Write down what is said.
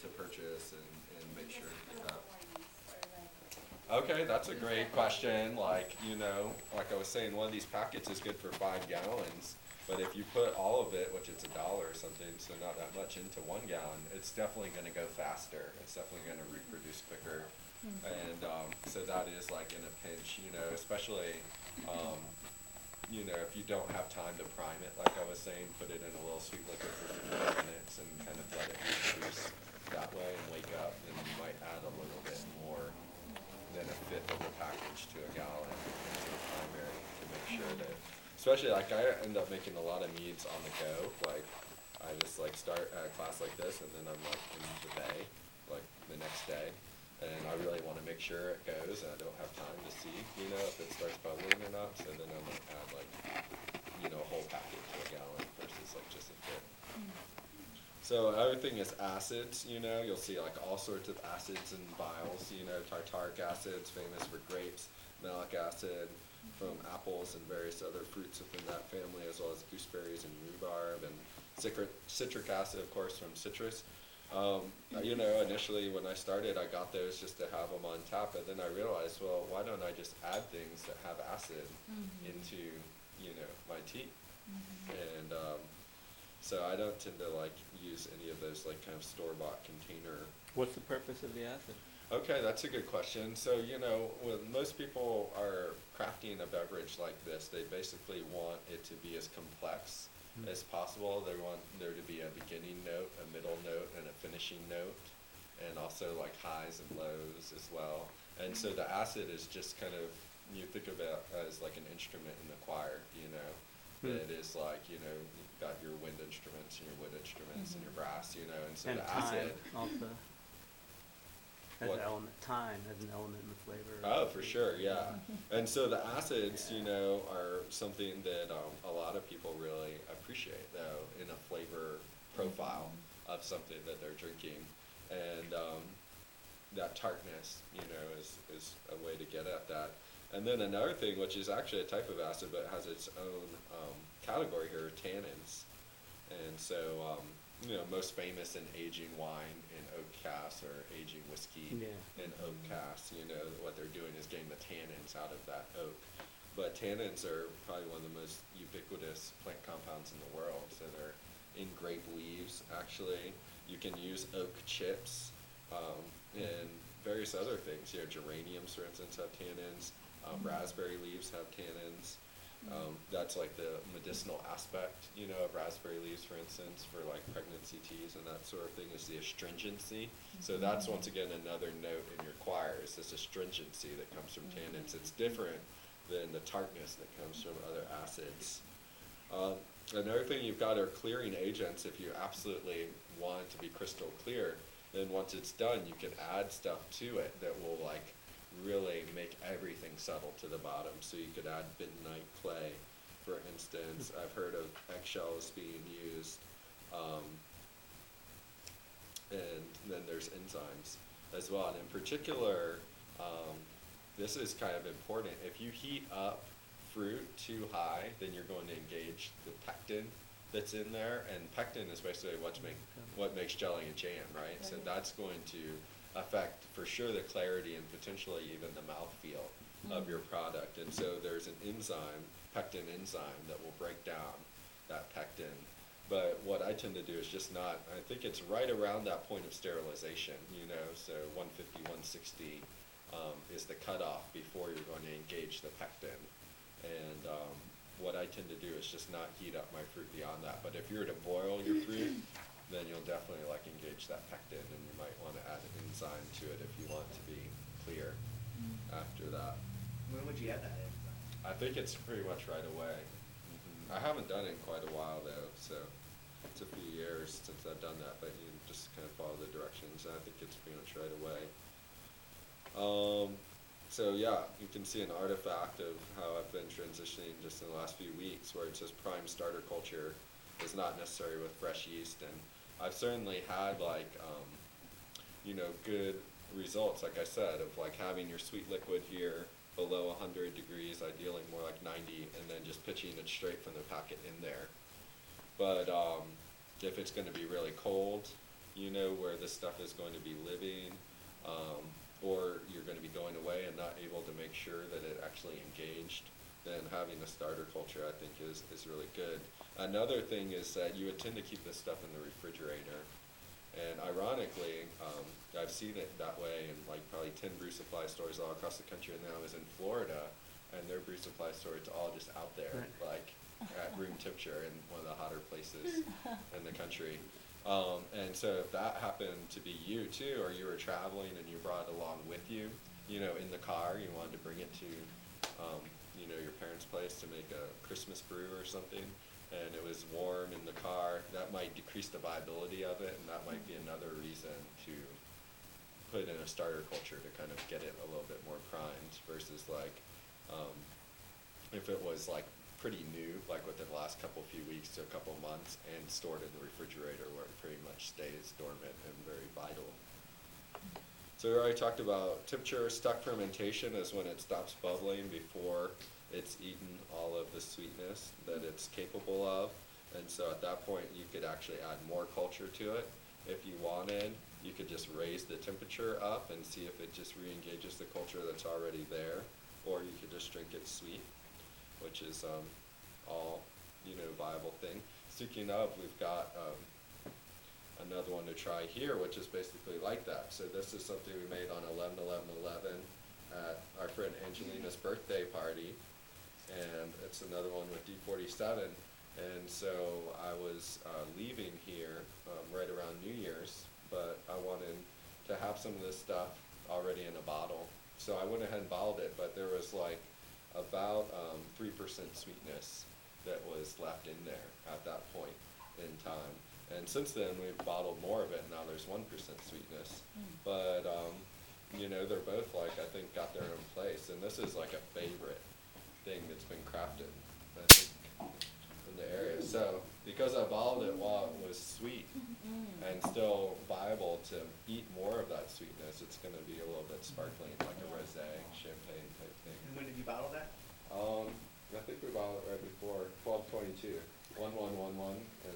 to purchase and make sure to get that. Okay, that's a great question. Like, like I was saying, one of these packets is good for 5 gallons. But if you put all of it, which it's $1 or something, so not that much, into 1 gallon, it's definitely going to go faster. It's definitely going to reproduce quicker. And so that is like in a pinch, especially, if you don't have time to prime it, like I was saying, put it in a little sweet liquid for 15 minutes and kind of let it reproduce that way and wake up. And you might add a little bit more than a fifth of the package to a gallon into the primary to make sure that, especially like I end up making a lot of meads on the go. Like I just like start a class like this and then I'm like in the bay, like the next day. And I really want to make sure it goes, and I don't have time to see, if it starts bubbling or not. So then I might add like, a whole packet to a gallon versus like just a fifth. So other thing is acids, you'll see like all sorts of acids and vials, tartaric acid's famous for grapes, malic acid from apples and various other fruits within that family, as well as gooseberries and rhubarb, and citric acid, of course, from citrus. Initially when I started, I got those just to have them on tap, but then I realized, well, why don't I just add things that have acid into, my tea? And so I don't tend to like use any of those like kind of store-bought container. What's the purpose of the acid? Okay, that's a good question. So, when most people are crafting a beverage like this, they basically want it to be as complex as possible. They want there to be a beginning note, a middle note, and a finishing note, and also like highs and lows as well. And so the acid is just kind of, you think of it as like an instrument in the choir, It is like, you've got your wind instruments and your wood instruments and your brass, and so And the time acid. also. As What? an element, time as an element in the flavor. Oh, for sure, yeah. And so the acids, are something that a lot of people really appreciate, though, in a flavor profile of something that they're drinking. And that tartness, is a way to get at that. And then another thing, which is actually a type of acid, but has its own category here, tannins. And so, most famous in aging wine in oak casks or aging whiskey in oak casks, what they're doing is getting the tannins out of that oak. But tannins are probably one of the most ubiquitous plant compounds in the world. So they're in grape leaves, actually. You can use oak chips and various other things. Geraniums, for instance, have tannins. Raspberry leaves have tannins. That's like the medicinal aspect, of raspberry leaves, for instance, for like pregnancy teas and that sort of thing, is the astringency. So that's once again another note in your choir, is this astringency that comes from tannins. It's different than the tartness that comes from other acids. Another thing you've got are clearing agents. If you absolutely want it to be crystal clear, then once it's done, you can add stuff to it that will like really make everything settle to the bottom. So you could add bentonite clay, for instance. I've heard of eggshells being used, and then there's enzymes as well. And in particular, this is kind of important. If you heat up fruit too high, then you're going to engage the pectin that's in there, and pectin is basically what makes jelly and jam, right? So that's going to affect for sure the clarity and potentially even the mouthfeel of your product. And so there's an enzyme, pectin enzyme, that will break down that pectin. But what I tend to do is just not, I think it's right around that point of sterilization, so 150, 160 is the cutoff before you're going to engage the pectin. And what I tend to do is just not heat up my fruit beyond that. But if you were to boil your fruit, then you'll definitely like engage that pectin, and you might want to add an enzyme to it if you want to be clear after that. When would you add that enzyme? I think it's pretty much right away. I haven't done it in quite a while though, so it's a few years since I've done that, but you just kind of follow the directions, and I think it's pretty much right away. So yeah, you can see an artifact of how I've been transitioning just in the last few weeks, where it says prime starter culture is not necessary with fresh yeast, and I've certainly had like good results, like I said, of like having your sweet liquid here below 100 degrees, ideally more like 90, and then just pitching it straight from the packet in there. But if it's going to be really cold, you know where this stuff is going to be living, or you're going to be going away and not able to make sure that it actually engaged, then having a starter culture, I think, is really good. Another thing is that you would tend to keep this stuff in the refrigerator. And ironically, I've seen it that way in like probably 10 brew supply stores all across the country, and now I was in Florida, and their brew supply store is all just out there, Right. like at room temperature in one of the hotter places in the country. And so if that happened to be you too, or you were traveling and you brought it along with you, you know, in the car, you wanted to bring it to, you know, your parents' place to make a Christmas brew or something, and it was warm in the car, that might decrease the viability of it, and that might be another reason to put in a starter culture to kind of get it a little bit more primed versus like, if it was like pretty new, like within the last few weeks to a couple months, and stored in the refrigerator where it pretty much stays dormant and very vital. So we already talked about temperature. Stuck fermentation is when it stops bubbling before it's eaten all of the sweetness that it's capable of. And so at that point, you could actually add more culture to it. If you wanted, you could just raise the temperature up and see if it just re-engages the culture that's already there, or you could just drink it sweet, which is all, you know, viable thing. Speaking of, we've got another one to try here, which is basically like that. So this is something we made on 11/11/11 at our friend Angelina's birthday party, and it's another one with D47. And so I was leaving here right around New Year's, but I wanted to have some of this stuff already in a bottle. So I went ahead and bottled it, but there was like about 3% sweetness that was left in there at that point in time. And since then, we've bottled more of it, and now there's 1% sweetness. But, you know, they're both like, I think, got their own place. And this is like a favorite thing that's been crafted, I think, in the area. So because I bottled it while it was sweet and still viable to eat more of that sweetness, it's going to be a little bit sparkling, like a rosé, champagne type thing. And when did you bottle that? I think we bottled it right before 12/22, 1111, and